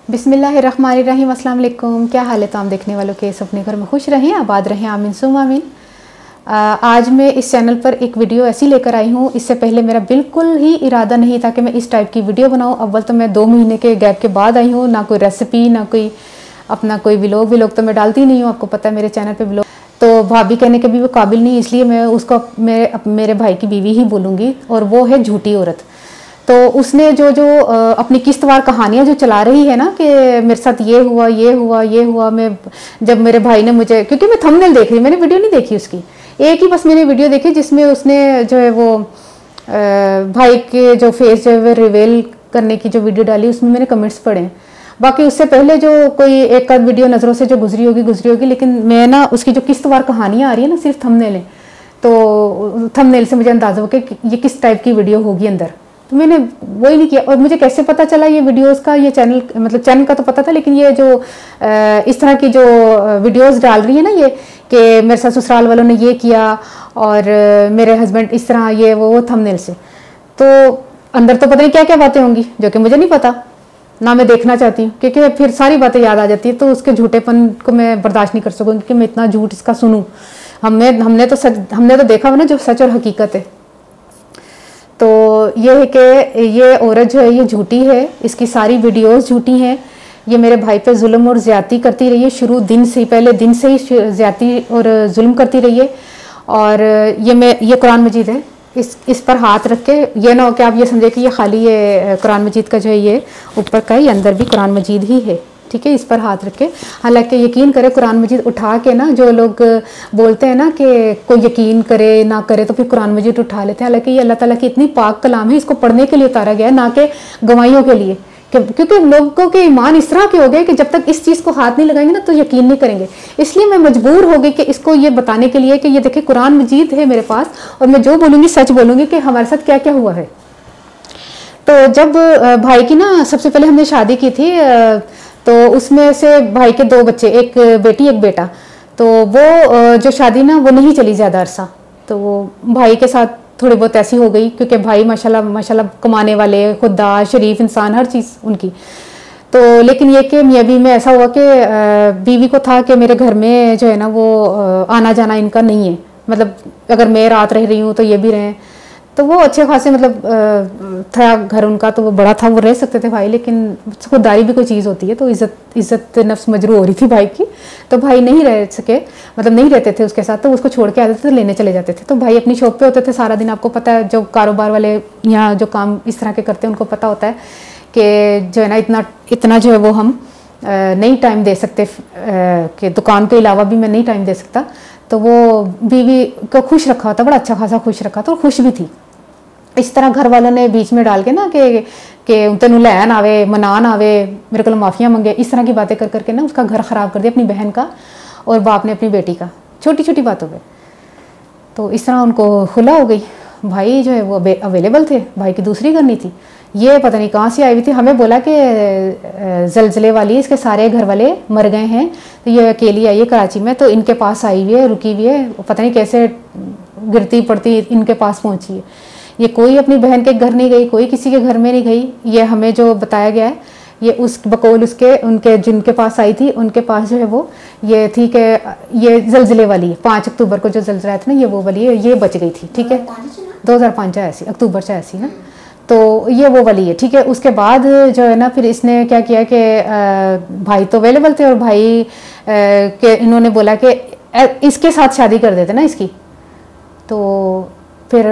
बिस्मिल्लाहिर्रहमानिर्रहीम। अस्सलाम वालेकुम। क्या हाल है तमाम देखने वालों के? अपने घर में खुश रहें, आबाद रहें, आमीन सुम आमीन। आज मैं इस चैनल पर एक वीडियो ऐसी लेकर आई हूँ। इससे पहले मेरा बिल्कुल ही इरादा नहीं था कि मैं इस टाइप की वीडियो बनाऊँ। अव्वल तो मैं 2 महीने के गैप के बाद आई हूँ, ना कोई रेसिपी ना कोई अपना कोई व्लॉग तो मैं डालती नहीं हूँ, आपको पता है मेरे चैनल पर व्लॉग। तो भाभी कहने के भी वो काबिल नहीं, इसलिए मैं उसको मेरे भाई की बीवी ही बोलूँगी, और वो है झूठी औरत। तो उसने जो अपनी किस्तवार कहानियाँ जो चला रही है ना कि मेरे साथ ये हुआ ये हुआ ये हुआ। मैं जब मेरे भाई ने मुझे, क्योंकि मैं थंबनेल देख रही, मैंने वीडियो नहीं देखी उसकी, एक ही बस मैंने वीडियो देखी जिसमें उसने जो है वो भाई के जो फेस जो है वो रिवेल करने की जो वीडियो डाली, उसमें मैंने कमेंट्स पढ़े। बाकी उससे पहले जो कोई एक आध वीडियो नज़रों से जो गुजरी होगी, लेकिन मैं ना उसकी जो किस्तवार कहानियाँ आ रही है ना, सिर्फ थंबनेल है, तो थंबनेल से मुझे अंदाज़ा हो कि ये किस टाइप की वीडियो होगी अंदर। तो मैंने वही नहीं किया। और मुझे कैसे पता चला ये वीडियोस का, ये चैनल, मतलब चैनल का तो पता था, लेकिन ये जो इस तरह की जो वीडियोस डाल रही है ना, ये कि मेरे साथ ससुराल वालों ने ये किया और मेरे हस्बैंड इस तरह, ये वो थंबनेल से, तो अंदर तो पता नहीं क्या क्या बातें होंगी जो कि मुझे नहीं पता, ना मैं देखना चाहती हूँ, क्योंकि फिर सारी बातें याद आ जाती है। तो उसके झूठेपन को मैं बर्दाश्त नहीं कर सकूँगी कि मैं इतना झूठ इसका सुनूँ। हमने तो देखा हुआ ना जो सच और हकीकत है। तो ये है कि ये औरत जो है ये झूठी है, इसकी सारी वीडियोस झूठी हैं। ये मेरे भाई पे जुल्म और ज़्यादती करती रही है, पहले दिन से ही ज़्यादती और जुल्म करती रही है। और ये कुरान मजीद है, इस पर हाथ रख के, ये ना हो कि आप ये समझे कि ये खाली ये कुरान मजीद का जो है ये ऊपर का ही, अंदर भी कुरान मजीद ही है, ठीक है। इस पर हाथ रख के, हालांकि यकीन करे कुरान मजीद उठा के ना, जो लोग बोलते हैं ना कि कोई यकीन करे ना करे तो फिर कुरान मजीद उठा लेते हैं, हालांकि ये अल्लाह ताला की इतनी पाक कलाम है, इसको पढ़ने के लिए उतारा गया है, ना कि गवाहियों के लिए। क्योंकि लोगों के ईमान इस तरह के हो गए कि जब तक इस चीज़ को हाथ नहीं लगाएंगे ना तो यकीन नहीं करेंगे। इसलिए मैं मजबूर हो गई कि इसको ये बताने के लिए कि ये देखिए कुरान मजीद है मेरे पास, और मैं जो बोलूँगी सच बोलूँगी कि हमारे साथ क्या क्या हुआ है। तो जब भाई की ना सबसे पहले हमने शादी की थी, तो उसमें से भाई के 2 बच्चे, एक बेटी एक बेटा। तो वो जो शादी ना वो नहीं चली ज़्यादा अरसा, तो वो भाई के साथ थोड़ी बहुत ऐसी हो गई, क्योंकि भाई माशाल्लाह कमाने वाले, खुददार, शरीफ इंसान, हर चीज़ उनकी। तो लेकिन ये कि मियाँ बीवी में ऐसा हुआ कि बीवी को था कि मेरे घर में जो है ना वो आना जाना इनका नहीं है, मतलब अगर मैं रात रह रही हूँ तो ये भी रहें। तो वो अच्छे खासे मतलब था घर उनका, तो वो बड़ा था, वो रह सकते थे भाई, लेकिन खुददारी भी कोई चीज़ होती है, तो इज्जत नफ्स मजरू हो रही थी भाई की। तो भाई नहीं रह सके, मतलब नहीं रहते थे उसके साथ, तो उसको छोड़ के आते थे, तो लेने चले जाते थे। तो भाई अपनी शॉप पे होते थे सारा दिन। आपको पता है जो कारोबार वाले यहाँ जो काम इस तरह के करते हैं उनको पता होता है कि जो है ना इतना जो है वो हम नहीं टाइम दे सकते, कि दुकान के अलावा भी मैं नहीं टाइम दे सकता। तो वो बीवी को खुश रखा होता, बड़ा अच्छा खासा खुश रखा था, और खुश भी थी। इस तरह घर वालों ने बीच में डाल के ना कि तेनू लैन आवे, मनान आवे, मेरे को माफ़ियाँ मंगे, इस तरह की बातें कर करके ना उसका घर ख़राब कर दिया, अपनी बहन का, और बाप ने अपनी बेटी का, छोटी छोटी बातों पे। तो इस तरह उनको खुला हो गई। भाई जो है वो अवेलेबल थे, भाई की दूसरी करनी थी, ये पता नहीं कहाँ से आई हुई थी। हमें बोला कि जलजले वाली इसके सारे घर वाले मर गए हैं, तो ये अकेली आई है कराची में, तो इनके पास आई हुई है, रुकी हुई है, पता नहीं कैसे गिरती पड़ती इनके पास पहुँची है। ये कोई अपनी बहन के घर नहीं गई, कोई किसी के घर में नहीं गई। ये हमें जो बताया गया है, ये उस बकौल उनके जिनके पास आई थी, उनके पास जो है वो ये थी कि ये जलजले वाली है, 5 अक्टूबर को जो जलजला था ना, ये वो वाली है, ये बच गई थी, ठीक है। 2005 ऐसी अक्टूबर से ऐसी ना, तो ये वो वाली है, ठीक है। उसके बाद जो है ना फिर इसने क्या किया कि भाई तो अवेलेबल थे, और भाई के इन्होंने बोला कि इसके साथ शादी कर देते ना इसकी, तो फिर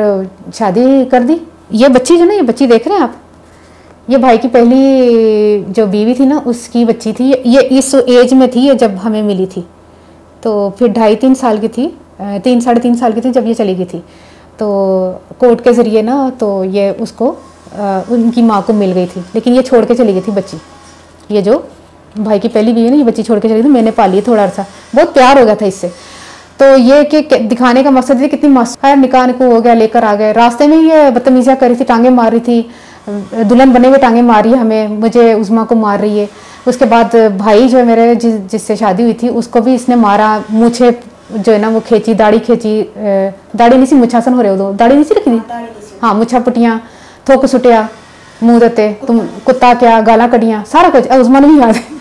शादी कर दी। ये बच्ची जो ना, ये बच्ची देख रहे हैं आप, ये भाई की पहली जो बीवी थी ना उसकी बच्ची थी। ये इस एज में थी ये जब हमें मिली थी, तो फिर 2.5-3 साल की थी, 3-3.5 साल की थी जब ये चली गई थी। तो कोर्ट के ज़रिए ना तो ये उसको उनकी माँ को मिल गई थी, लेकिन ये छोड़ के चली गई थी बच्ची। ये जो भाई की पहली बीवी ना, ये बच्ची छोड़ के चली गई थी, मैंने पाली थोड़ा अर्सा, बहुत प्यार हो गया था इससे। तो ये कि दिखाने का मकसद है कितनी मस्त है, निकाह को हो गया, लेकर आ गए। रास्ते में ये बदतमीजियाँ कर रही थी, टांगे मार रही थी, दुल्हन बने हुए टांगे मार रही है हमें, मुझे उज़मा को मार रही है। उसके बाद भाई जो है मेरे जिससे शादी हुई थी उसको भी इसने मारा, मुझे जो है ना वो खींची, दाढ़ी खींची, दाढ़ी नहीं सी मुछासन हो रहे हो, दो दाढ़ी नहीं सी रखी थी, हाँ मुछा पुटियाँ, थोक सुटिया, मुंह देते, तुम कुत्ता क्या, गाला कड़ियाँ, सारा कुछ उस्मान भी याद है।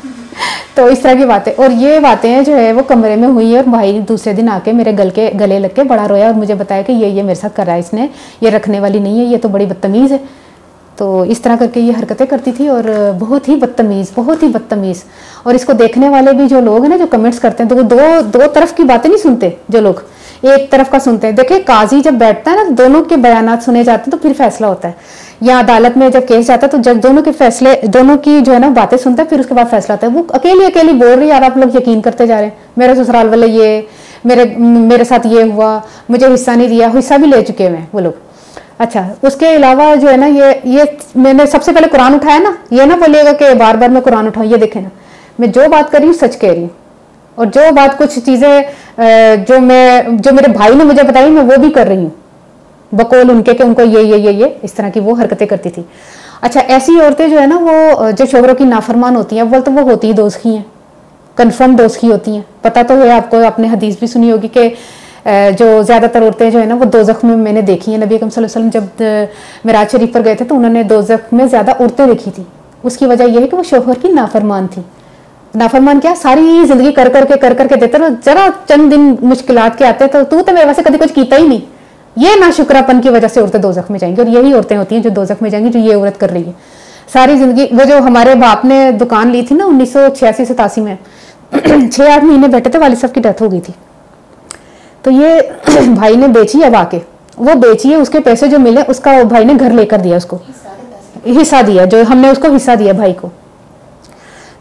तो इस तरह की बातें, और ये बातें जो है वो कमरे में हुई है, और भाई दूसरे दिन आके मेरे गले लग के बड़ा रोया और मुझे बताया कि ये मेरे साथ कर रहा है इसने, ये रखने वाली नहीं है, ये तो बड़ी बदतमीज़ है। तो इस तरह करके ये हरकतें करती थी, और बहुत ही बदतमीज़। और इसको देखने वाले भी जो लोग हैं ना, जो कमेंट्स करते हैं, तो वो दो तरफ की बातें नहीं सुनते, जो लोग एक तरफ का सुनते हैं। देखिए काजी जब बैठता है ना, दोनों के बयानात सुने जाते हैं तो फिर फैसला होता है, या अदालत में जब केस जाता है तो जब दोनों के फैसले, दोनों की जो है ना बातें सुनता है, फिर उसके बाद फैसला होता है। वो अकेली बोल रही है, यार आप लोग यकीन करते जा रहे हैं, मेरे ससुराल वाले ये, मेरे साथ ये हुआ, मुझे हिस्सा नहीं दिया, हिस्सा भी ले चुके हैं वो लोग। अच्छा, उसके अलावा जो है ना, ये मैंने सबसे पहले कुरान उठाया ना, ये ना बोलिएगा कि बार बार मैं कुरान उठाऊँ। ये देखें ना, मैं जो बात कर रही हूँ सच कह रही हूँ, और जो बात कुछ चीज़ें जो मेरे भाई ने मुझे बताई मैं वो भी कर रही हूँ, बकौल उनके कि उनको ये इस तरह की वो हरकतें करती थी। अच्छा, ऐसी औरतें जो है ना, वो जो शोहरों की नाफरमान होती हैं, अव्वल तो वो होती ही दोज़खी हैं, कन्फर्म दोज़खी होती हैं। पता तो है आपको, आपने हदीस भी सुनी होगी कि जो ज़्यादातर औरतें जो है ना वो दोज़ख में मैंने देखी हैं। नबी अकरम सल्लल्लाहु अलैहि वसल्लम जब मेराज शरीफ पर गए थे तो उन्होंने दोज़ख में ज़्यादा औरतें देखी थी। उसकी वजह यह है कि वो शोहर की नाफरमान थी। नाफरमान क्या, सारी जिंदगी कर करके देते रहो, जरा चंद दिन मुश्किलात के आते तो तू तो मेरे वैसे कभी कुछ कीता ही नहीं। ये नाशुक्रापन की वजह से औरतें दोज़ख में जाएंगी, और यही औरतें होती हैं जो दोज़ख में जाएंगी, जो ये औरत कर रही है सारी जिंदगी। वो जो हमारे बाप ने दुकान ली थी ना 1986-87 में 6-8 महीने बैठे थे, वालिद साहब की डेथ हो गई थी, तो ये भाई ने बेची है, वाकई वो बेची है, उसके पैसे जो मिले उसका भाई ने घर लेकर दिया, उसको हिस्सा दिया, जो हमने उसको हिस्सा दिया भाई को।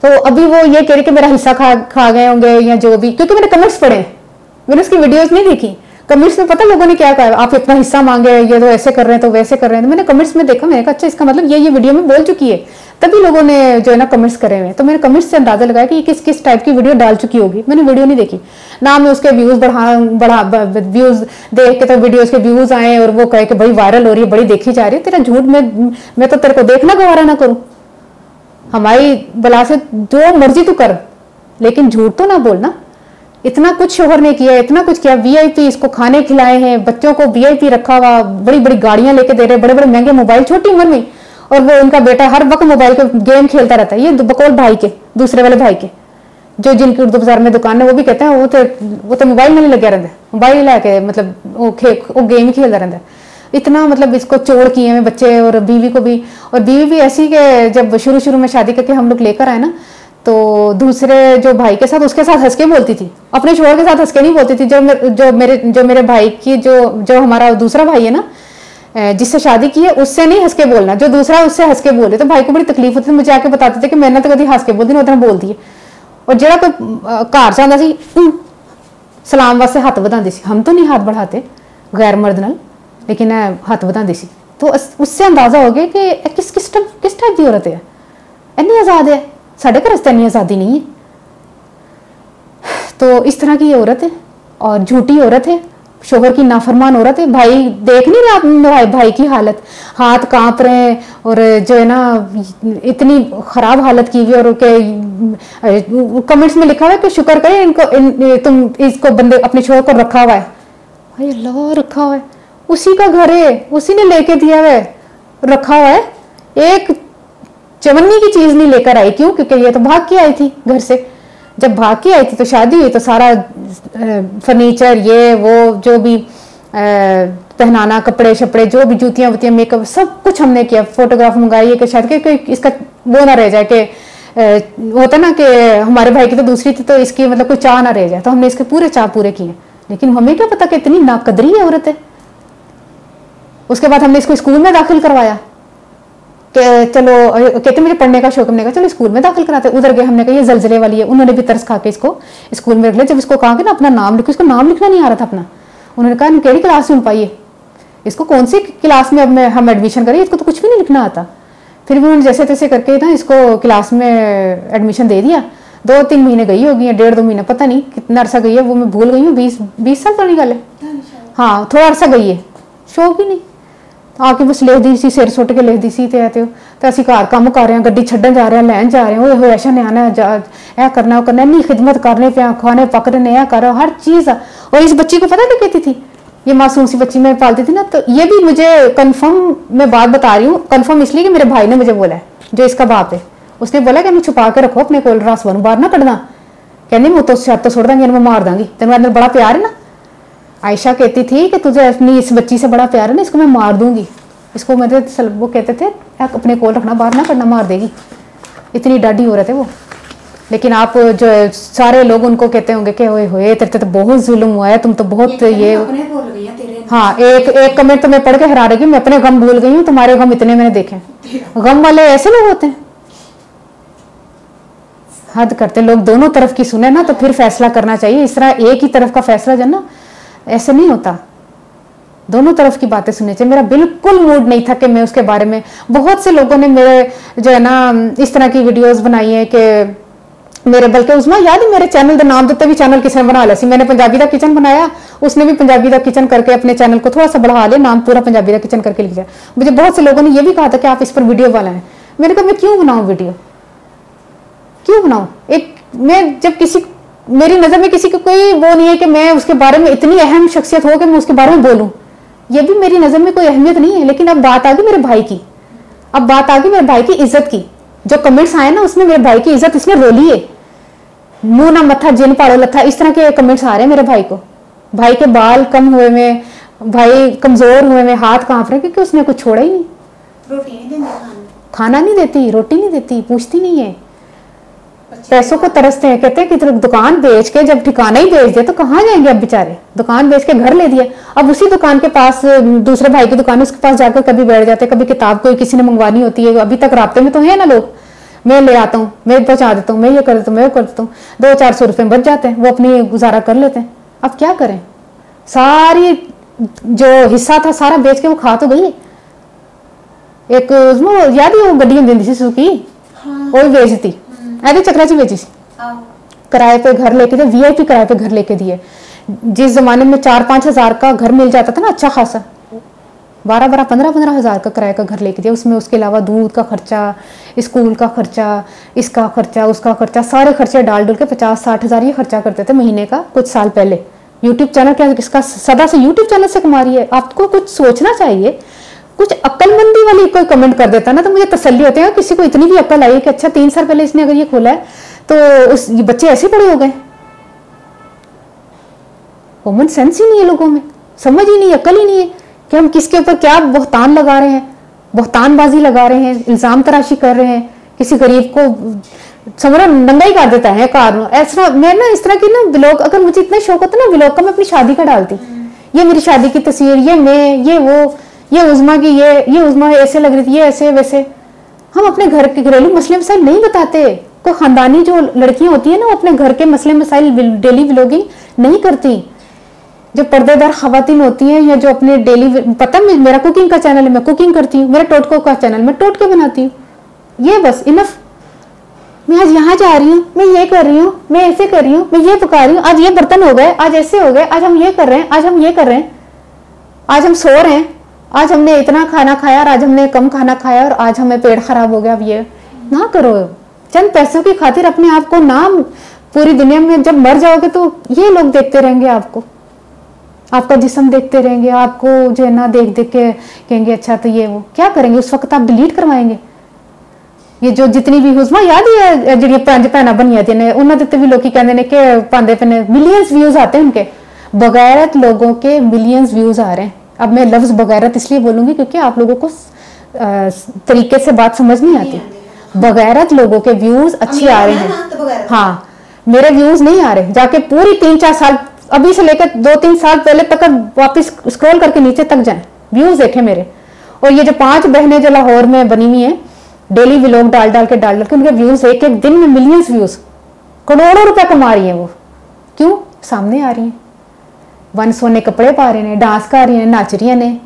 तो अभी वो ये कह रहे कि मेरा हिस्सा खा गए होंगे या जो भी, क्योंकि मैंने कमेंट्स पढ़े, मैंने उसकी वीडियोस नहीं देखी। कमेंट्स में पता लोगों ने क्या कहा, आप इतना हिस्सा मांगे, ये तो ऐसे कर रहे हैं तो वैसे कर रहे हैं। तो मैंने कमेंट्स में देखा, मैंने कहा अच्छा इसका मतलब ये वीडियो में बोल चुकी है, तभी लोगों ने जो है ना कमेंट्स करे हुए हैं। तो मैंने कमेंट्स से अंदाजा लगाया कि ये किस टाइप की वीडियो डाल चुकी होगी। मैंने वीडियो नहीं देखी ना, मैं उसके व्यूज व्यूज देख के तो वीडियोज के व्यूज आए और वो कहे कि भाई वायरल हो रही है, बड़ी देखी जा रही है, तेरा झूठ मैं तो तेरे को देखना गवारा ना करूं, हमारी बला से जो मर्जी तू कर, लेकिन झूठ तो ना बोलना। इतना कुछ शोहर ने किया, इतना कुछ किया, वीआईपी इसको खाने खिलाए हैं, बच्चों को वीआईपी रखा हुआ, बड़ी बड़ी गाड़ियां लेके दे रहे, बड़े बड़े महंगे मोबाइल छोटी उम्र में, और वो उनका बेटा हर वक्त मोबाइल पे गेम खेलता रहता है। ये बकौल भाई के, दूसरे वाले भाई के, जो जिनकी उर्दू बाजार में दुकान है, वो भी कहते हैं वो तो मोबाइल में नहीं लगे रहते, मोबाइल लेके मतलब वो गेम ही खेलता रहता है। इतना मतलब इसको चोर किए हैं बच्चे, और बीवी को भी, और बीवी भी ऐसी कि जब शुरू में शादी करके हम लोग लेकर आए ना, तो दूसरे जो भाई के साथ उसके साथ हंस के बोलती थी, अपने शोहर के साथ हंस के नहीं बोलती थी। जो मेरे भाई की जो हमारा दूसरा भाई है ना, जिससे शादी की है, उससे नहीं हंस के बोलना, जो दूसरा उससे हंस के बोले। तो भाई को बड़ी तकलीफ होती थी, मुझे आके बताते थे कि मैंने तो कभी हंस के बोलती, उतना बोलती है। और जरा कोई घर से आंदा सी सलाम वास्ते हाथ बढ़ाती सी, हम तो नहीं हाथ बढ़ाते गैर मर्द नाल, लेकिन हाथ बढ़ाती सी। तो उससे अंदाजा हो गया कि किस टाइप की औरत है, इतनी आज़ाद है, साढ़े घर से इतनी आज़ादी नहीं है। तो इस तरह की ये औरत है, और झूठी औरत है, शोहर की नाफरमान औरत है। भाई देख नहीं रहे भाई की हालत, हाथ कांप रहे हैं, और जो है ना इतनी खराब हालत की हुई, और कमेंट्स में लिखा हुआ है कि शुक्र करें तुम इसको बंदे अपने शोहर को रखा हुआ है। भाई अल्लाह, रखा हुआ है, उसी का घर है, उसी ने लेके दिया है, रखा हुआ है। एक चवन्नी की चीज नहीं लेकर आई, क्यों? क्योंकि ये तो भाग के आई थी घर से। जब भाग के आई थी तो शादी हुई तो सारा फर्नीचर, ये वो जो भी पहनाना, कपड़े शपड़े, जो भी जूतियां वुतियां, मेकअप, सब कुछ हमने किया। फोटोग्राफ मंगाई है कि शायद कि इसका वो ना रह जाए, कि होता ना कि हमारे भाई की तो दूसरी थी तो इसकी मतलब कोई चाह ना रह जाए, तो हमने इसके पूरे चाह पूरे किए। लेकिन हमें क्या पता कि इतनी नाकदरी है औरत है। उसके बाद हमने इसको स्कूल में दाखिल करवाया कि चलो, कहते मुझे पढ़ने का शौक, हमने कहा चलो स्कूल में दाखिल कराते। उधर गए, हमने कहा ये जलजले वाली है, उन्होंने भी तरस खा के इसको स्कूल में रख लिया। जब इसको कहा कि ना अपना नाम लिखो, इसको नाम लिखना नहीं आ रहा था अपना। उन्होंने कहा केड़ी क्लास में पाइए, इसको कौन सी क्लास में अब हम एडमिशन करें, इसको तो कुछ भी नहीं लिखना आता। फिर भी उन्होंने जैसे तैसे करके ना इसको क्लास में एडमिशन दे दिया। 2-3 महीने गई होगी, 1.5-2 महीने, पता नहीं कितना अरसा गई है, वो मैं भूल गई हूँ। 20 साल पुरानी गल है, हाँ थोड़ा अरसा गई है, शौक ही नहीं। आके बस लिखदी सी, सिर सुट के लिखदी सी, ते असीं घर काम कर रहे हैं, गड्डी छड्डन जा रहे हैं, लैन जा रहे हैं, ओए ऐसा न्याना ऐ करना, वो करना, इन्नी खिदमत करने पे, खाने पक रहे हैं, कर हर चीज़। और इस बच्ची को पता नहीं कहती थी ये मासूम सी बच्ची मैं पालती थी ना, तो ये भी मुझे कंफर्म मैं बात बता रही हूँ, कंफर्म इसलिए कि मेरे भाई ने मुझे बोला है, जो इसका बाप है, उसने बोला कि मैं छुपा के रखो अपने कोल, रास वन बाहर ना कटना, कहनी मैं तो छत तो छोड़ देंगे, मैं मार दूंगी, तेरे अंदर बड़ा प्यार है ना। आयशा कहती थी कि तुझे अपनी इस बच्ची से बड़ा प्यार है ना, इसको मैं मार दूंगी, इसको मेरे वो कहते थे अपने कोल रखना, बाहर ना करना, मार देगी, इतनी डाढ़ी हो रहे थे वो। लेकिन आप जो सारे लोग उनको कहते होंगे कि ओए होए तेरे तो बहुत जुल्म हुआ है, तुम तो बहुत ये हाँ, एक कमेंट तो मैं पढ़ के हैरान रही, मैं अपने गम भूल गई हूँ, तुम्हारे गम इतने मैंने देखे। गम वाले ऐसे लोग होते हैं, हद करते लोग। दोनों तरफ की सुने ना तो फिर फैसला करना चाहिए, इस तरह एक ही तरफ का फैसला जो ना ऐसे नहीं होता, दोनों तरफ की बातें सुननी चाहिए। मेरा बिल्कुल मूड नहीं था कि मैं उसके बारे में, बहुत से लोगों ने मेरे जो है ना इस तरह की वीडियोस बनाई है कि मेरे, बल्कि उसमें याद है मेरे चैनल का नाम देते भी चैनल किसी ने बना लिया सी, मैंने पंजाबी दा किचन बनाया, उसने भी पंजाबी दा किचन करके अपने चैनल को थोड़ा सा बढ़ा लिया, नाम पूरा पंजाबी दा किचन करके लिख दिया। मुझे बहुत से लोगों ने ये भी कहा था कि आप इस पर वीडियो बनाएं, मैंने कहा मैं क्यों बनाऊं वीडियो, क्यों बनाऊं? एक मैं जब किसी, मेरी नजर में किसी को कोई वो नहीं है कि मैं उसके बारे में इतनी अहम शख्सियत हो कि मैं उसके बारे में बोलूं, ये भी मेरी नजर में कोई अहमियत नहीं है। लेकिन अब बात आ गई मेरे भाई की, अब बात आ गई मेरे भाई की इज्जत की। जो कमेंट्स आए ना उसमें मेरे भाई की इज्जत इसने रोली है, मुंह ना मत्था जिन पाड़ो लथा, इस तरह के कमेंट्स आ रहे हैं मेरे भाई को। भाई के बाल कम हुए में, भाई कमजोर हुए में, हाथ कांप रहे क्योंकि उसने कुछ छोड़ा ही नहीं, रोटी नहीं देती, खाना नहीं देती, रोटी नहीं देती, पूछती नहीं है, पैसों को तरसते हैं। कहते हैं कि दुकान बेच के जब ठिकाना ही बेच दिया तो कहाँ जाएंगे अब बेचारे, दुकान बेच के घर ले दिया, अब उसी दुकान के पास दूसरे भाई की दुकान है उसके पास जाकर कभी बैठ जाते, कभी किताब कोई किसी ने मंगवानी होती है, अभी तक रास्ते में तो है ना लोग, मैं ले आता हूँ, मैं पहुंचा देता हूँ, मैं ये कर देता हूँ, मैं वो कर देता हूँ, 200-400 रुपये बच जाते हैं, वो अपनी गुजारा कर लेते हैं। अब क्या करें, सारी जो हिस्सा था सारा बेच के वो खा तो गई। एक याद है वो गड्डी होती थी सुजुकी, वो भी बेचती, ऐसे चक्रा ची बेची, किराए पे घर लेके दिए, VIP किराए पे घर लेके दिए। जिस जमाने में 4-5 हजार का घर मिल जाता था ना अच्छा खासा, 12-12, 15-15 हजार का किराए का घर लेके दिया, उसमें उसके अलावा दूध का खर्चा, स्कूल का खर्चा, इसका खर्चा, उसका खर्चा, सारे खर्चे डाल डुल के 50-60 हजार ये खर्चा करते थे महीने का कुछ साल पहले। यूट्यूब चैनल क्या इसका सदा से यूट्यूब चैनल से कमा रही है। आपको कुछ सोचना चाहिए, कुछ अक्लमंदी वाली कोई कमेंट कर देता ना तो मुझे तसल्ली होती है, किसी को इतनी भी अक्ल आई कि अच्छा 3 साल पहले इसने अगर ये खोला है तो ये बच्चे ऐसे बड़े हो गए। कॉमन सेंस ही नहीं है लोगों में, समझ ही नहीं, अक्ल ही नहीं है कि हम किसके ऊपर क्या बहुतान लगा रहे हैं, बहुतानबाजी लगा रहे हैं, इल्जाम तराशी कर रहे हैं, किसी गरीब को समझो नंगा ही कर देता है कार। ऐसा मैं ना इस तरह की ना ब्लॉग, अगर मुझे इतना शौक होता ना ब्लॉग का, मैं अपनी शादी का डालती, ये मेरी शादी की तस्वीर, ये मैं, ये वो, ये उज़मा की, ये उज़मा ऐसे लग रही थी, ये ऐसे वैसे। हम अपने घर के घरेलू मसले मसाइल नहीं बताते। कोई खानदानी जो लड़कियां होती है ना, वो अपने घर के मसले मसाइल डेली व्लॉगिंग नहीं करती। जो पर्देदार खवातीन होती हैं या जो अपने डेली, पता है मेरा कुकिंग का चैनल है, मैं कुकिंग करती हूँ, मेरा टोटकों का चैनल, मैं टोटके बनाती हूँ, ये बस इनफ। मैं आज यहाँ जा रही हूँ, मैं ये कर रही हूँ, मैं ऐसे कर रही हूँ, मैं ये पका रही हूँ, आज ये बर्तन हो गए, आज ऐसे हो गए, आज हम ये कर रहे हैं, आज हम ये कर रहे हैं, आज हम सो रहे हैं, आज हमने इतना खाना खाया और आज हमने कम खाना खाया और आज हमें पेट खराब हो गया। अब ये ना करो, चंद पैसों की खातिर अपने आप को ना, पूरी दुनिया में जब मर जाओगे तो ये लोग देखते रहेंगे आपको, आपका जिस्म देखते रहेंगे, आपको जो है ना देख देख के कहेंगे अच्छा तो ये वो, क्या करेंगे उस वक्त? आप डिलीट करवाएंगे। ये जो जितनी भी हुज़मा याद है जी 5 भैन बनिया ने, उन्होंने भी लोग कहते हैं कि पाते पे मिलियंस व्यूज आते हैं उनके, बगैरत लोगों के मिलियंस व्यूज आ रहे हैं। अब मैं लफ्ज बगैरत इसलिए बोलूंगी क्योंकि आप लोगों को तरीके से बात समझ नहीं आती। बगैरत लोगों के व्यूज अच्छे आ रहे हैं, हाँ मेरे व्यूज नहीं आ रहे। जाके पूरी 3-4 साल अभी से लेकर 2-3 साल पहले तक वापस स्क्रॉल करके नीचे तक जाएं, व्यूज देखे मेरे। और ये जो 5 बहनें जो लाहौर में बनी हुई हैं, डेली व्लॉग डाल डाल के उनके व्यूज एक एक दिन में मिलियंस व्यूज, करोड़ों रुपए कमा रही हैं वो। क्यों? सामने आ रही हैं, वन सोने कपड़े पा रहे हैं, डांस कर रही हैं, नाच रही हैं,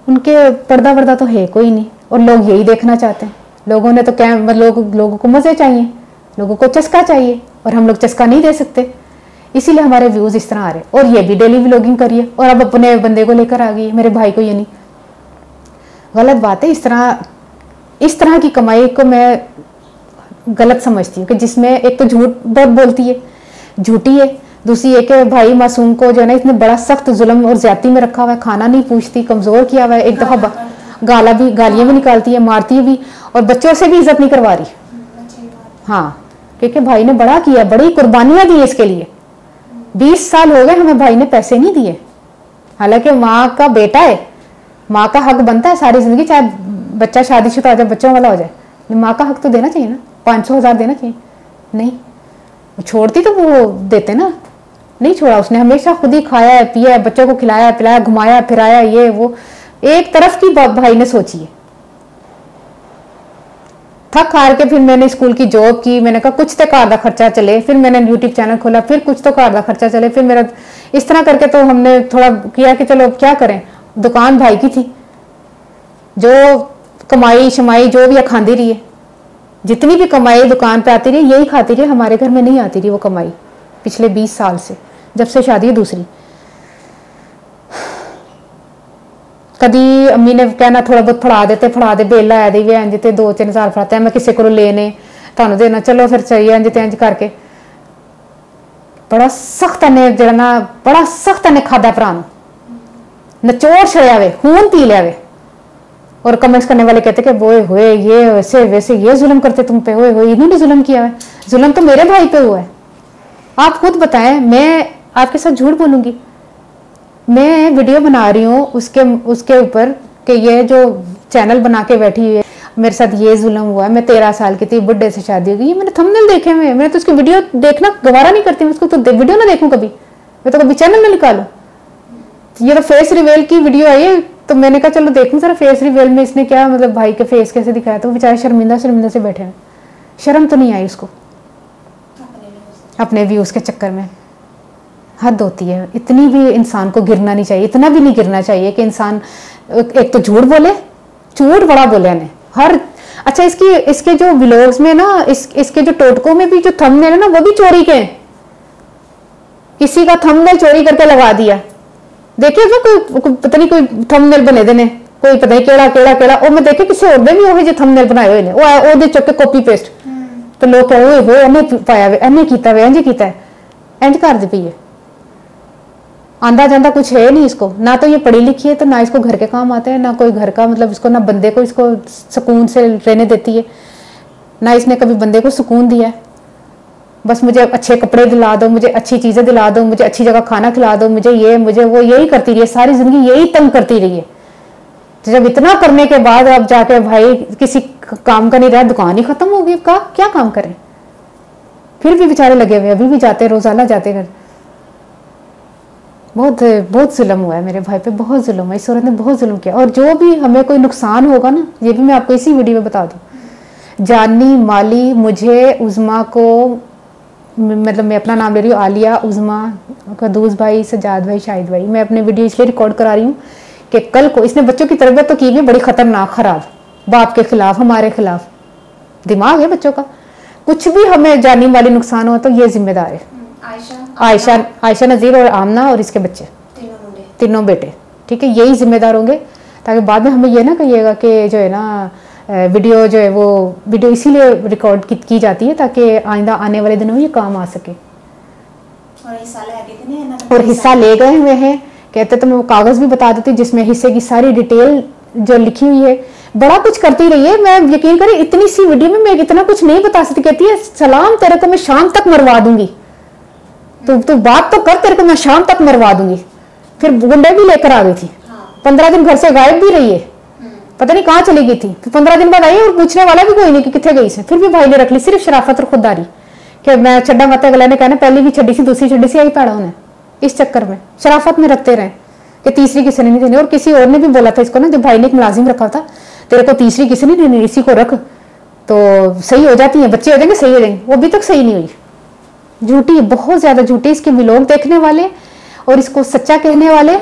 उनके पर्दा वर्दा तो है कोई नहीं। और लोग यही देखना चाहते हैं। लोगों ने तो क्या, लोगों को मजे चाहिए, लोगों को चस्का चाहिए, और हम लोग चस्का नहीं दे सकते, इसीलिए हमारे व्यूज इस तरह आ रहे। और ये भी डेली व्लॉगिंग करिए और अब अपने बंदे को लेकर आ गई, मेरे भाई को। ये नहीं, गलत बात है। इस तरह की कमाई को मैं गलत समझती हूँ कि जिसमें एक तो झूठ बहुत बोलती है, झूठी है, दूसरी एक भाई मासूम को जो है ना इतने बड़ा सख्त जुल्म और ज्यादती में रखा हुआ है, खाना नहीं पूछती, कमजोर किया हुआ है, एक दफा गालियां भी निकालती है, मारती भी, और बच्चों से भी इज्जत नहीं करवा रही। हाँ, क्योंकि भाई ने बड़ा किया, बड़ी कुर्बानियां दी इसके लिए। 20 साल हो गए हमें भाई ने पैसे नहीं दिए, हालांकि माँ का बेटा है, माँ का हक बनता है सारी जिंदगी, चाहे बच्चा शादीशुदा हो जाए, बच्चों वाला हो जाए, माँ का हक तो देना चाहिए ना। 500,000 देना चाहिए, नहीं छोड़ती तो वो देते ना, नहीं छोड़ा उसने, हमेशा खुद ही खाया है, पिया है, बच्चों को खिलाया पिलाया, घुमाया फिराया, ये वो एक तरफ की भाई ने सोची है। थक हार के फिर मैंने स्कूल की जॉब की, मैंने कहा कुछ तो घर का खर्चा चले, फिर मैंने यूट्यूब चैनल खोला, फिर कुछ तो घर का खर्चा चले, फिर मेरा इस तरह करके तो हमने थोड़ा किया कि चलो क्या करें। दुकान भाई की थी, जो कमाई शमाई जो भी खाती रही है, जितनी भी कमाई दुकान पे आती रही यही खाती रही, हमारे घर में नहीं आती रही वो कमाई पिछले 20 साल से, जब से शादी है दूसरी। कभी अम्मी ने कहना थोड़ा बहुत फड़ा दे बेला आया दी इंज ते 2-3 हज़ार फड़ाते मैं किसी को लेने थानू देना, चलो फिर चाहिए इंज ते इंज करके बड़ा सख्त ने जरा ना बड़ा सख्त ने खादा भरा नचोड़ छड़िया वे, खून पी लिया वे। और कमेंट्स करने वाले कहते कि बोए हुए ये वैसे वैसे ये जुल्म करते तुम पे, हुए हुए इन्होंने जुल्म किया है, जुल्म तो मेरे भाई पे हुआ है। आप खुद बताएं, मैं आपके साथ झूठ बोलूंगी? मैं वीडियो बना रही हूँ उसके ऊपर कि ये जो चैनल बना के बैठी हुई है मेरे साथ ये जुल्म हुआ है, मैं 13 साल की थी, बुढ़े से शादी हो गई, ये मैंने थंबनेल देखे हुए, मैं तो उसकी वीडियो देखना गवारा नहीं करती, मैं उसको तो वीडियो ना देखूं कभी, मैं तो कभी चैनल ना निकालूं। ये तो फेस रिवेल की वीडियो आई है, तो मैंने कहा चलो देखूं जरा फेस रिवेल में इसने क्या मतलब भाई के फेस कैसे दिखाया, तो वो बेचारे शर्मिंदा से बैठे हैं, शर्म तो नहीं आई उसको अपने व्यूज के चक्कर में। हद होती है, इतनी भी इंसान को गिरना नहीं चाहिए, इतना भी नहीं गिरना चाहिए कि इंसान एक तो झूठ बोले, झूठ बड़ा बोले ने हर। अच्छा, इसके जो व्लॉग्स में ना इसके जो टोटकों में भी जो थंबनेल है ना वो भी चोरी के हैं, किसी का थंबनेल चोरी करके लगा दिया। देखिए जो कोई पता नहीं कोई थंबनेल बने देने, कोई पता नहीं केड़ा और मैं देखे किसी और भी वही जो थंबनेल बनाए हुए ने वो दे चुके कॉपी पेस्ट, तो लोग कहे वो एने पाया वे एने कीता वे इंज कीता है, इंज कर दी पई है। आंदा जाता कुछ है नहीं इसको, ना तो ये पढ़ी लिखी है, तो ना इसको घर के काम आते हैं, ना कोई घर का मतलब इसको, ना बंदे को इसको सुकून से रहने देती है, ना इसने कभी बंदे को सुकून दिया है। बस मुझे अच्छे कपड़े दिला दो, मुझे अच्छी चीज़ें दिला दो, मुझे अच्छी जगह खाना खिला दो, मुझे वो यही करती रही है सारी जिंदगी, यही तंग करती रही है। तो जब इतना करने के बाद अब जाके भाई किसी काम का नहीं रहा, दुकान ही खत्म हो गई, का क्या काम करें? फिर भी बेचारे लगे हुए, अभी भी जाते, रोजाना जाते घर। बहुत जुल्म हुआ है मेरे भाई पे, बहुत जुल्म है, इस औरत ने बहुत जुल्म किया। और जो भी हमें कोई नुकसान होगा ना, ये भी मैं आपको इसी वीडियो में बता दूं, जानी माली, मुझे, उज़मा को, मतलब मैं अपना नाम ले रही हूँ, आलिया, उज़मा, कदूस भाई, सजाद भाई, शाहिद भाई, मैं अपने वीडियो इसलिए रिकॉर्ड करा रही हूँ कि कल को इसने बच्चों की तरबियत तो की भी बड़ी खतरनाक खराब, बाप के खिलाफ, हमारे खिलाफ, दिमाग है बच्चों का, कुछ भी हमें जानी माली नुकसान हुआ तो ये जिम्मेदार है। आयशा नज़ीर और आमना और इसके बच्चे तीनों बेटे, ठीक है, यही जिम्मेदार होंगे, ताकि बाद में हमें ये ना कहिएगा कि जो है ना वीडियो जो है वो वीडियो इसीलिए रिकॉर्ड की जाती है ताकि आइंदा आने वाले दिनों में ये काम आ सके। और हिस्सा ले गए हुए हैं, कहते तो मैं वो कागज़ भी बता देती जिसमें हिस्से की सारी डिटेल जो लिखी हुई है, बड़ा कुछ करती रही है। मैं यकीन करें इतनी सी वीडियो में मैं इतना कुछ नहीं बता सकती। कहती है सलाम तेरे को मैं शाम तक मरवा दूंगी, तो बात तो कर, तेरे को मैं शाम तक मरवा दूंगी। फिर गुंडे भी लेकर आ गई थी, 15 दिन घर से गायब भी रही है, पता नहीं कहाँ चली गई थी। फिर 15 दिन बाद आई और पूछने वाला भी कोई नहीं कि कितने गई से। फिर भी भाई ने रख ली, सिर्फ शराफत और खुददारी कि मैं छड्डा मत अगला ने कहना, पहली भी छड़ी सी, दूसरी छड़ी सी, आई पैड़ा उन्हें, इस चक्कर में शराफत में रखते रहे कि तीसरी किसी ने नहीं देनी। और किसी और ने भी बोला था इसको ना, जब भाई ने एक मुलाजिम रखा था, तेरे को तीसरी किसी ने देनी, इसी को रख तो सही हो जाती है, बच्चे हो जाएंगे, सही हो जाएंगे। वो अभी तक सही नहीं हुई, झूठी, बहुत ज्यादा झूठी। इसके व्लॉग देखने वाले और इसको सच्चा कहने वाले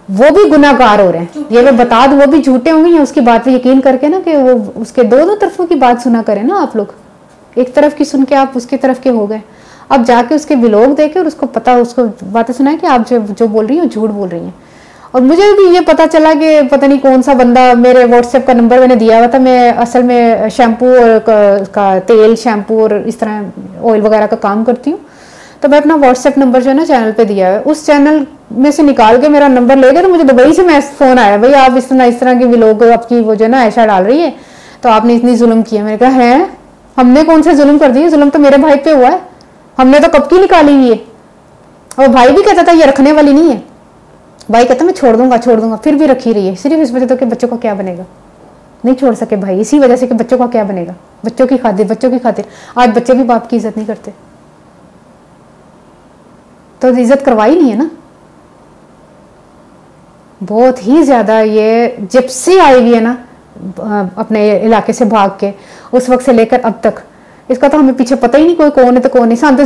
वो भी गुनाहगार हो रहे हैं, ये मैं बता दूं, वो भी झूठे होंगे। या उसकी बात पे यकीन करके ना कि वो उसके दोनों तरफों की बात सुना करें ना आप लोग, एक तरफ की सुन के आप उसकी तरफ के हो गए। अब जाके उसके व्लॉग देखे और उसको पता, उसको बातें सुनाए कि आप जो बोल रही हैं झूठ बोल रही हैं। और मुझे भी ये पता चला कि पता नहीं कौन सा बंदा, मेरे व्हाट्सएप का नंबर मैंने दिया हुआ था, मैं असल में शैम्पू और का तेल, शैम्पू और इस तरह ऑयल वगैरह का काम करती हूँ। तो मैं अपना व्हाट्सएप नंबर जो है ना चैनल पे दिया है, उस चैनल में से निकाल के मेरा नंबर ले गए तो मुझे दुबई से मैसेज फ़ोन आया, भाई आप इस तरह के लोग आपकी वो जो है ना ऐशा डाल रही है, तो आपने इतनी जुल्म किया। मैंने कहा है, हमने कौन से जुल्म कर दिए, जुल्म तो मेरे भाई पे हुआ है, हमने तो कब की निकाली हुई है। और भाई भी कहता था ये रखने वाली नहीं है, भाई कहता मैं छोड़ दूंगा, फिर भी रखी रही है, सिर्फ इस वजह तो कि बच्चों को क्या बनेगा, नहीं छोड़ सके भाई, इसी वजह से कि बच्चों का क्या बनेगा, बच्चों की खातिर। आज बच्चे भी बाप की इज्जत नहीं करते, तो इज्जत करवाई नहीं है ना। बहुत ही ज्यादा ये जब से आई हुई है ना अपने इलाके से भाग के, उस वक्त से लेकर अब तक, इसका तो हमें पीछे पता ही नहीं कोई कौन है तो कौन नहीं। हमें तो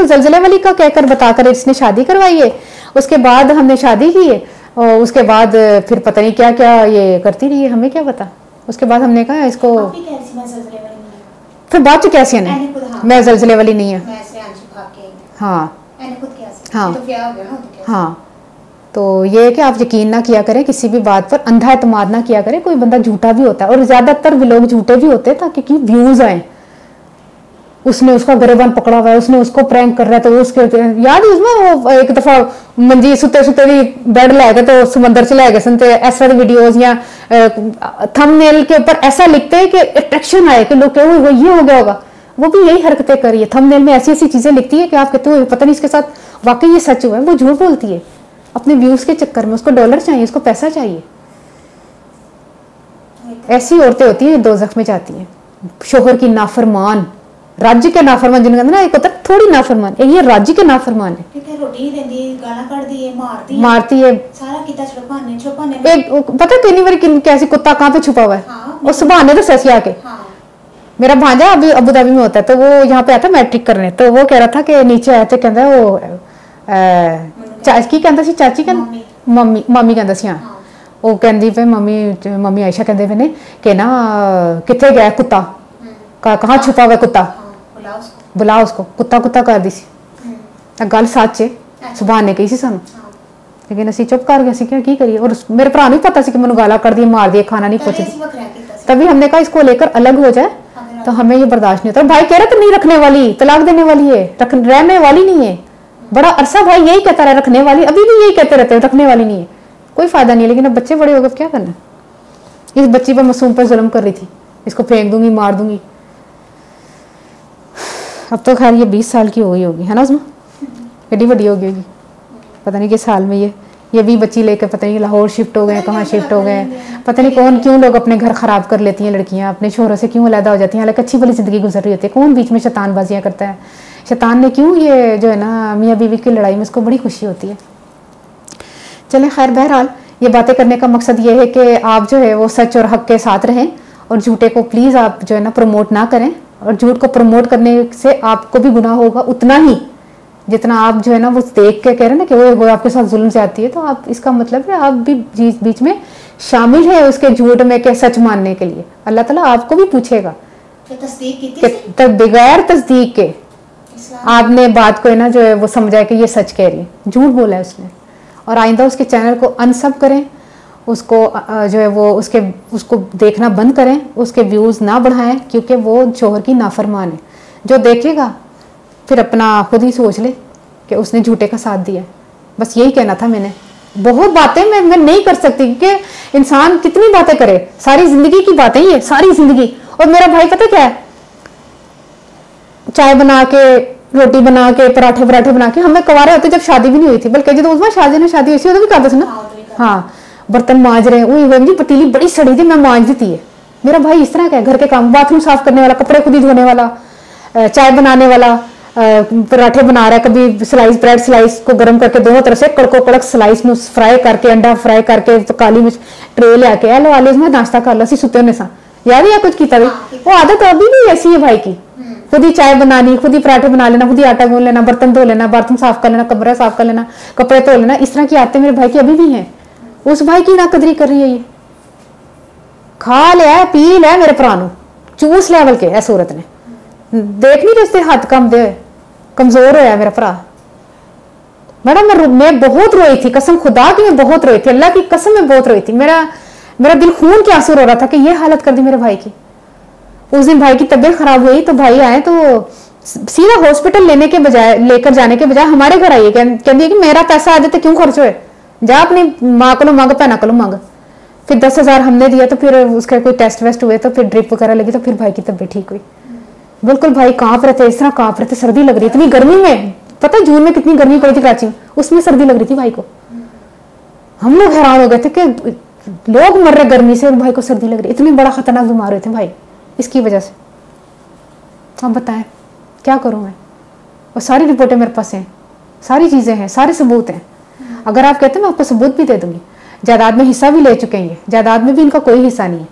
जलजले वाली का कहकर बताकर इसने शादी करवाई है, उसके बाद हमने शादी की है, और उसके बाद फिर पता नहीं क्या क्या ये करती रही है, हमें क्या पता। उसके बाद हमने कहा इसको, फिर बाद कैसी है मैं जलजले वाली नहीं है। हाँ हाँ, तो ये है कि आप यकीन ना किया करें किसी भी बात पर, अंधा एतमाद ना किया करें। कोई बंदा झूठा भी होता है, और ज्यादातर भी लोग झूठे भी होते हैं ताकि व्यूज आए। उसने उसका गिरबान पकड़ा हुआ है, उसने उसको प्रैंक कर रहा है, तो उसके याद है उसमें वो एक दफा मंजी सुते भी बेड लाए गए तो समंदर से लाए गए सुनते ऐसा वीडियोज या थंबनेल के ऊपर ऐसा लिखते हैं कि अट्रैक्शन आए कि लोग कहे वो ये हो गया होगा। वो भी यही हरकतें करिए, थंबनेल में ऐसी ऐसी चीजें लिखती है कि आप कहते हो पता नहीं इसके साथ वाकई ये सच हुआ है। वो झूठ बोलती है अपने व्यूज के चक्कर में, उसको डॉलर चाहिए, उसको पैसा चाहिए। ऐसी औरतें होती है दोज़ख में जाती हैं। शोहर की नाफरमान, राज्य के नाफरमान, जिनका ना एक होता है थोड़ी नाफरमान, एक ये राज्य के नाफरमान है। रोटी नहीं देती, गाना काटती है, मारती है, सारा किता छुपाने एक पता कितनी बार कैसी कुत्ता कहाँ पे छुपा हुआ है। हाँ, और सुबह आने तो सैसी आके। हाँ, मेरा भांजा अभी अबू धाबी में होता है, तो वो यहाँ पे आता मैट्रिक करने, तो वो कह रहा था कि नीचे आया तो कहता है वो चाची कहता सी, चाची कह मामी कहता सी। हाँ, वो कहती पे मम्मी आयशा कहते पे ने कि ना कितने गया कुत्ता, कहाँ छुपा हुआ कुत्ता, बुला उसको, कुत्ता कर दी सी गल सच है। सुबह ने कही सी सानू, लेकिन असी चुप कर गए, क्या की करिए। और मेरे भरा नहीं पता सी कि मैंने गाला कर दी, मार दिए, खाना नहीं पहुंची। तभी हमने कहा इसको लेकर अलग हो जाए, तो हमें ये बर्दाश्त नहीं होता। भाई कह रहे तो नहीं रखने वाली, तलाक देने वाली है, रहने वाली नहीं है। बड़ा अरसा भाई यही कहता रहा रखने वाली, अभी भी यही कहते रहते हैं रखने वाली नहीं है, कोई फायदा नहीं है। लेकिन अब बच्चे बड़े हो गए, क्या करना। इस बच्ची पर मासूम पर जुल्म कर रही थी, इसको फेंक दूंगी, मार दूंगी। अब तो खैर ये 20 साल की हो गई होगी, है ना, उसमें एडी बड़ी हो गई होगी, पता नहीं किस साल में ये भी बच्ची लेकर पता नहीं लाहौर शिफ्ट हो गए, कहाँ शिफ्ट हो गए, पता नहीं कौन, क्यों लोग अपने घर खराब कर लेती हैं लड़कियां, अपने शोहरों से क्यों अलग हो जाती हैं, हालांकि अच्छी भली जिंदगी गुजर रही होती है। कौन बीच में शैतानबाजियां करता है, शैतान ने क्यों ये जो है ना मियाँ बीवी की लड़ाई में उसको बड़ी खुशी होती है। चलें खैर, बहरहाल ये बातें करने का मकसद ये है कि आप जो है वो सच और हक के साथ रहें, और झूठे को प्लीज़ आप जो है ना प्रमोट ना करें। और झूठ को प्रमोट करने से आपको भी गुनाह होगा उतना ही जितना आप जो है ना वो देख के कह रहे हैं ना कि वो आपके साथ जुल्म जाती है, तो आप इसका मतलब है आप भी बीच में शामिल है उसके झूठ में के सच मानने के लिए। अल्लाह ताला आपको भी पूछेगा कि बगैर तस्दीक के आपने बात को है ना जो है वो समझा कि ये सच कह रही है, झूठ बोला है उसने। और आइंदा उसके चैनल को अनसब करें, उसको जो है वो उसको देखना बंद करें, उसके व्यूज़ ना बढ़ाएं, क्योंकि वो शोहर की नाफरमान है। जो देखेगा फिर अपना खुद ही सोच ले कि उसने झूठे का साथ दिया। बस यही कहना था मैंने। बहुत बातें मैं नहीं कर सकती, क्योंकि इंसान कितनी बातें करे, सारी जिंदगी की बातें ही है, सारी जिंदगी। और मेरा भाई पता क्या है, चाय बना के, रोटी बना के, पराठे बना के, हमें कुंवारे होते जब शादी भी नहीं हुई थी, बल्कि जब उसमें शादी हुई थी तो भी कहता था ना, हाँ बर्तन मांज रहे हैं, पतीली बड़ी सड़ी थी, मैं मांज देती है। मेरा भाई इस तरह का है, घर के काम, बाथरूम साफ करने वाला, कपड़े खुद ही धोने वाला, चाय बनाने वाला, पराठे बना रहा है, कभी ब्रेड स्लाइस को गर्म करके दोनों तरफ से कड़को कड़क स्लाइस में फ्राई करके, अंडा फ्राई करके, तो काली मिर्च ट्रे ले आके लो आले में नाश्ता कर लो, सी सुते होने सा याद है या कुछ किया। वो आदत अभी भी ऐसी है भाई की, खुद ही चाय बनानी, खुद ही पराठे बना लेना, खुद ही आटा गूंद लेना, बर्तन धो लेना, बाथरूम साफ कर लेना, कमरा साफ कर लेना, कपड़े धो लेना। इस तरह की आदतें मेरे भाई की अभी भी हैं। उस भाई की नाकदरी कर रही है ये, खा लिया पी लिया मेरे भरा, चूस लिया, बल्कि ऐ सूरत ने देख नहीं रहे हाथ कंबदे हुए, कमजोर होया मेरा भरा। मैडम मैं बहुत रोई थी, कसम खुदा की मैं बहुत रोई थी, अल्लाह की कसम में बहुत रोई थी। मेरा दिल खून के आंसू रो रहा था कि ये हालत कर दी मेरे भाई की। उस दिन भाई की तबीयत खराब हुई तो भाई आए तो सीधा हॉस्पिटल लेकर जाने के बजाय हमारे घर आई है, कहती है कि मेरा पैसा आ जाते क्यों खर्च हुए, जा अपनी माँ को मांग, भैन को मांग। फिर 10,000 हमने दिया, तो फिर उसका कोई टेस्ट वेस्ट हुए, तो फिर ड्रिप वगैरह लगी, तो फिर भाई की तबीयत ठीक हुई। बिल्कुल भाई कांप रहे थे, इस तरह कांप रहे थे, सर्दी लग रही इतनी गर्मी में। पता है जून में कितनी गर्मी पड़ी थी कराची में, उसमें सर्दी लग रही थी भाई को। हम लोग हैरान हो गए थे कि लोग मर रहे गर्मी से और भाई को सर्दी लग रही। इतनी बड़ा खतरनाक बीमार हुए थे भाई इसकी वजह से। अब बताएं क्या करूं मैं? और सारी रिपोर्टें मेरे पास हैं, सारी चीजें हैं, सारे सबूत हैं। अगर आप कहते हैं मैं आपको सबूत भी दे दूंगी। जायदाद में हिस्सा भी ले चुके हैं, जायदाद में भी इनका कोई हिस्सा नहीं है।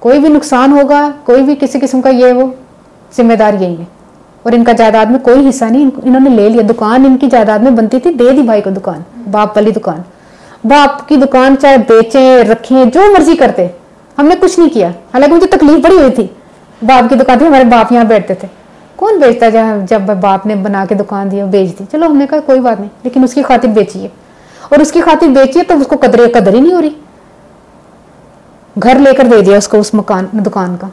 कोई भी नुकसान होगा, कोई भी किसी किस्म का, ये वो जिम्मेदार यही है। और इनका जायदाद में कोई हिस्सा नहीं, इन्होंने ले लिया। दुकान इनकी जायदाद में बनती थी, दे दी भाई को दुकान, बाप वाली दुकान। बाप की दुकान चाहे बेचें रखें जो मर्जी करते, हमने कुछ नहीं किया। हालांकि मुझे तकलीफ बड़ी हुई थी, बाप की दुकान थी, हमारे बाप यहाँ बैठते थे। कौन बेचता जब बाप ने बना के दुकान दी बेच दी, चलो हमने कहा कोई बात नहीं, लेकिन उसकी खातिर बेचिए। और उसकी खातिर बेचिए तो उसको कदर ही नहीं हो रही। घर लेकर दे दिया उसको, उस मकान दुकान का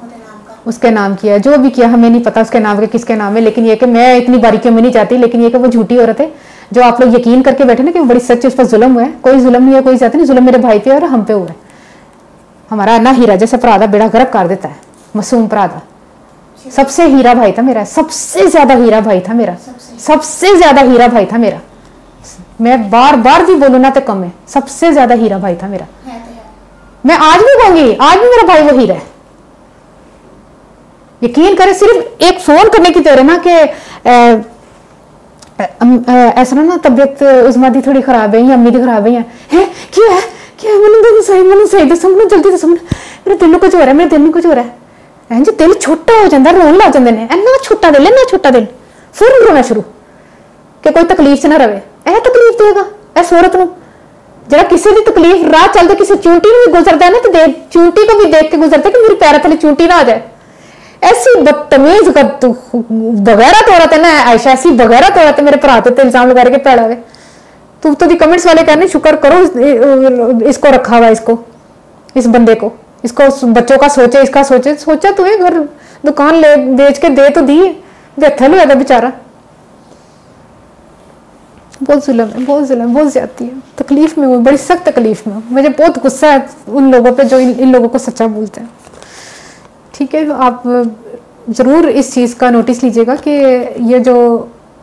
उसके नाम किया, जो भी किया हमें नहीं पता उसके नाम के किसके नाम है। लेकिन ये कि मैं इतनी बारीकियों में नहीं जाती, लेकिन ये कि वो झूठी औरत है जो आप लोग यकीन करके बैठे ना कि वो बड़ी सच, उस पर जुल्म हुआ है। कोई जुल्म नहीं है, कोई जाती नहीं, जुल्म मेरे भाई पे और हम पे हुआ है। हमारा ना हीरा जैसा परादा बेड़ा गर्क कर देता है, मासूम परादा। सबसे हीरा भाई था मेरा, सबसे ज्यादा हीरा भाई था मेरा, सबसे ज्यादा हीरा भाई था मेरा। मैं बार बार भी बोलूँ ना तो कम है, सबसे ज्यादा हीरा भाई था मेरा। मैं आज भी कहूंगी, आज भी मेरा भाई वो हीरा है। यकीन करें, सिर्फ एक फोन करने की देर है ना कि ऐसा ना तबियत उस्मा दी थोड़ी खराब है या अम्मी दी खराब है, क्यों है क्या मैंने सही दसो ना, जल्दी दसो ना, मेरे दिल कुछ हो रहा है, मेरे दिल में कुछ हो रहा है। जो दिल छोटा हो जाता, रोन लग जाते हैं, इन्ना छोटा दिल, इन्ना छोटा दिल, फिर रोना शुरू कि कोई तकलीफ च ना रहे। यह तकलीफ देगा इस औरत को, जरा किसी की तकलीफ राह चलते किसी चूंटी में भी गुजरता है ना, तो चूंटी को भी देख के गुजरता है कि मेरी पैर थले चूंटी ना आ जाए। ऐसी बदतमीज बगैरत औरत है ना आयशा, ऐसी बगैरत औरत है। मेरे भरा तो इल्जाम लगा के पैड़ा गए। तू तो दी कमेंट्स वाले कहने शुक्र करो इसको रखा हुआ, इसको, इस बंदे को, इसको बच्चों का सोचे, इसका सोचे। सोचा तुम्हें घर दुकान ले बेच के दे तो दी, बेथल हुआ था बेचारा। बहुत जुल्म है, बहुत जुल्म, बहुत ज्यादती है। तकलीफ में हूँ, बड़ी सख्त तकलीफ में हूँ। मुझे बहुत गुस्सा है उन लोगों पे जो इन लोगों को सच्चा बोलते हैं। ठीक है, आप ज़रूर इस चीज़ का नोटिस लीजिएगा कि ये जो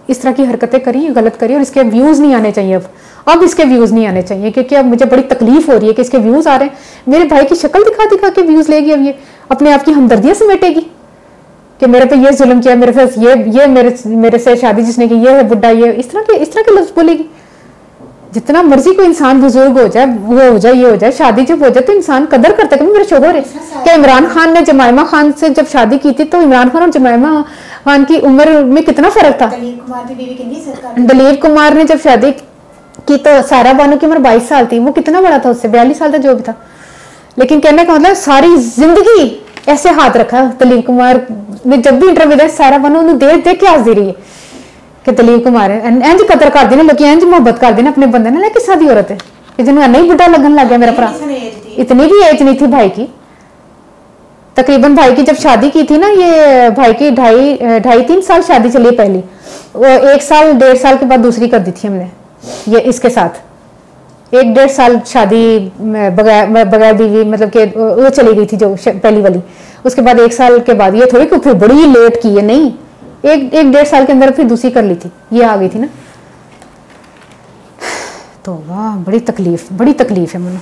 इस तरह की हरकतें करी, गलत करी, और इसके व्यूज़ नहीं आने चाहिए। अब इसके व्यूज़ नहीं आने चाहिए, क्योंकि अब मुझे बड़ी तकलीफ हो रही है कि इसके व्यूज़ आ रहे हैं। मेरे भाई की शक्ल दिखा दिखा के व्यूज़ लेगी। अब ये अपने आप की हमदर्दियाँ समेटेगी कि मेरे पे ये जुल्म किया, मेरे साथ ये मेरे से शादी जिसने की, ये है बुढ़ा, ये इस तरह के लफ्ज़ बोलेगी। जितना मर्जी कोई इंसान बुजुर्ग हो जाए, वो हो जाए, ये हो जाए, शादी जब हो जाए तो इंसान कदर करता है। मेरे शोहर है क्या, इमरान खान ने जमाइमा खान से जब शादी की थी तो इमरान खान और जमाइमा खान की उम्र में कितना फर्क था। दलीप कुमार ने जब शादी की तो सारा बानो की उम्र 22 साल थी, वो कितना बड़ा था उससे, 42 साल था जो भी था। लेकिन कहने का मतलब सारी जिंदगी ऐसे हाथ रखा दलीप कुमार ने। जब भी इंटरव्यू दिया सारा बानो देख देख के हंस दे रही है कि दलीप कुमार इंज कदर कर देने लोग, इंज मोहब्बत कर देने अपने बंदे ने। किस दी औरत है कि जिन्होंने नहीं बुढ़ा लगन लग गया मेरा भरा। इतनी भी एज नहीं थी भाई की। तकरीबन भाई की जब शादी की थी ना, ये भाई की 2.5-3 साल शादी चली पहली, वो 1 साल 1.5 साल के बाद दूसरी कर दी थी हमने ये इसके साथ। 1-1.5 साल शादी बगैर बीवी, मतलब कि वो चली गई थी जो पहली वाली। उसके बाद 1 साल के बाद ये थोड़ी कि फिर बड़ी लेट की है, नहीं, 1-1.5 साल के अंदर फिर दूसरी कर ली थी, ये आ गई थी ना। तो वाह, बड़ी तकलीफ है मुझे।